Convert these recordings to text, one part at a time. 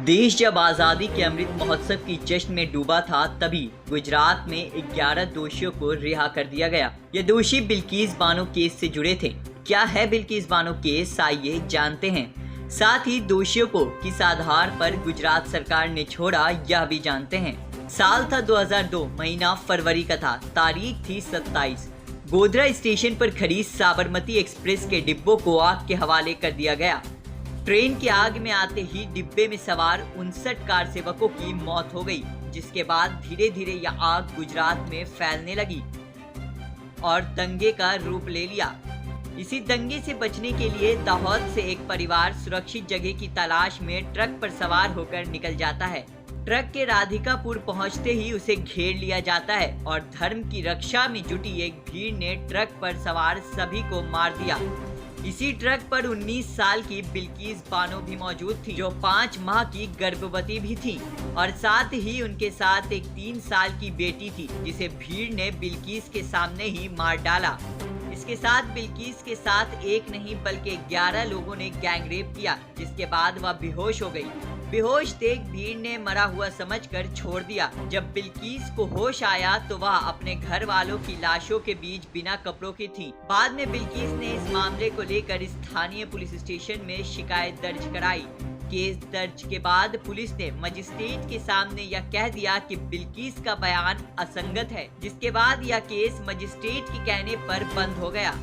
देश जब आज़ादी के अमृत महोत्सव की जश्न में डूबा था, तभी गुजरात में 11 दोषियों को रिहा कर दिया गया। ये दोषी बिल्किस बानो केस से जुड़े थे। क्या है बिल्किस बानो केस, आइए जानते हैं। साथ ही दोषियों को किस आधार पर गुजरात सरकार ने छोड़ा, यह भी जानते हैं। साल था 2002, महीना फरवरी का था, तारीख थी 27। गोधरा स्टेशन पर खड़ी साबरमती एक्सप्रेस के डिब्बों को आग के हवाले कर दिया गया। ट्रेन की आग में आते ही डिब्बे में सवार 59 कार सेवकों की मौत हो गई, जिसके बाद धीरे धीरे यह आग गुजरात में फैलने लगी और दंगे का रूप ले लिया। इसी दंगे से बचने के लिए दाहोद से एक परिवार सुरक्षित जगह की तलाश में ट्रक पर सवार होकर निकल जाता है। ट्रक के राधिकापुर पहुंचते ही उसे घेर लिया जाता है और धर्म की रक्षा में जुटी एक भीड़ ने ट्रक पर सवार सभी को मार दिया। इसी ट्रक पर 19 साल की बिल्किस बानो भी मौजूद थी, जो 5 माह की गर्भवती भी थी और साथ ही उनके साथ एक 3 साल की बेटी थी, जिसे भीड़ ने बिल्किस के सामने ही मार डाला। इसके साथ बिल्किस के साथ एक नहीं बल्कि 11 लोगों ने गैंगरेप किया, जिसके बाद वह बेहोश हो गई। बेहोश देख भीड़ ने मरा हुआ समझकर छोड़ दिया। जब बिल्किस को होश आया तो वह अपने घर वालों की लाशों के बीच बिना कपड़ों की थी। बाद में बिल्किस ने इस मामले को लेकर स्थानीय पुलिस स्टेशन में शिकायत दर्ज कराई। केस दर्ज के बाद पुलिस ने मजिस्ट्रेट के सामने यह कह दिया कि बिल्किस का बयान असंगत है, जिसके बाद यह केस मजिस्ट्रेट के कहने पर बंद हो गया।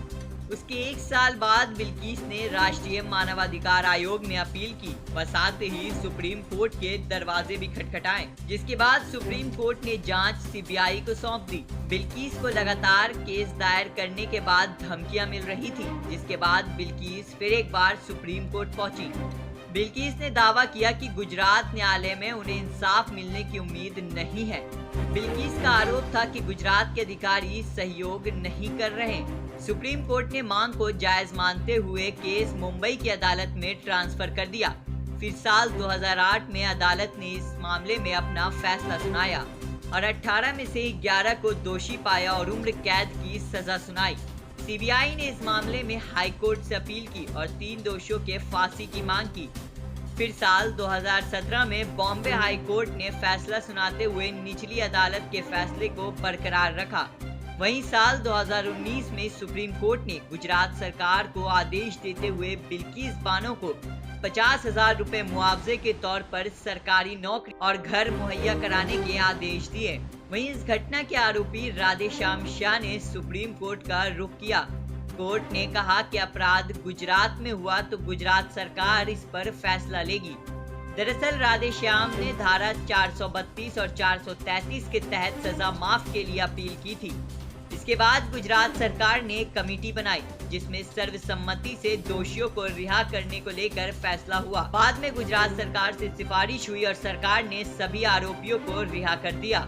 उसके 1 साल बाद बिल्किस ने राष्ट्रीय मानवाधिकार आयोग में अपील की व साथ ही सुप्रीम कोर्ट के दरवाजे भी खटखटाए, जिसके बाद सुप्रीम कोर्ट ने जांच सीबीआई को सौंप दी। बिल्किस को लगातार केस दायर करने के बाद धमकियां मिल रही थी, जिसके बाद बिल्किस फिर एक बार सुप्रीम कोर्ट पहुंची। बिल्किस ने दावा किया कि गुजरात न्यायालय में उन्हें इंसाफ मिलने की उम्मीद नहीं है। बिल्किस का आरोप था कि गुजरात के अधिकारी सहयोग नहीं कर रहे। सुप्रीम कोर्ट ने मांग को जायज मानते हुए केस मुंबई की अदालत में ट्रांसफर कर दिया। फिर साल 2008 में अदालत ने इस मामले में अपना फैसला सुनाया और 18 में से 11 को दोषी पाया और उम्र कैद की सजा सुनाई। सीबीआई ने इस मामले में हाई कोर्ट से अपील की और 3 दोषियों के फांसी की मांग की। फिर साल 2017 में बॉम्बे हाई कोर्ट ने फैसला सुनाते हुए निचली अदालत के फैसले को बरकरार रखा। वहीं साल 2019 में सुप्रीम कोर्ट ने गुजरात सरकार को आदेश देते हुए बिल्किस बानो को 50,000 रुपए मुआवजे के तौर पर सरकारी नौकरी और घर मुहैया कराने के आदेश दिए। वहीं इस घटना के आरोपी राधेश्याम शाह ने सुप्रीम कोर्ट का रुख किया। कोर्ट ने कहा कि अपराध गुजरात में हुआ तो गुजरात सरकार इस पर फैसला लेगी। दरअसल राधेश्याम ने धारा 432 और 433 के तहत सजा माफ के लिए अपील की थी। इसके बाद गुजरात सरकार ने एक कमेटी बनाई, जिसमें सर्वसम्मति से दोषियों को रिहा करने को लेकर फैसला हुआ। बाद में गुजरात सरकार से सिफारिश हुई और सरकार ने सभी आरोपियों को रिहा कर दिया।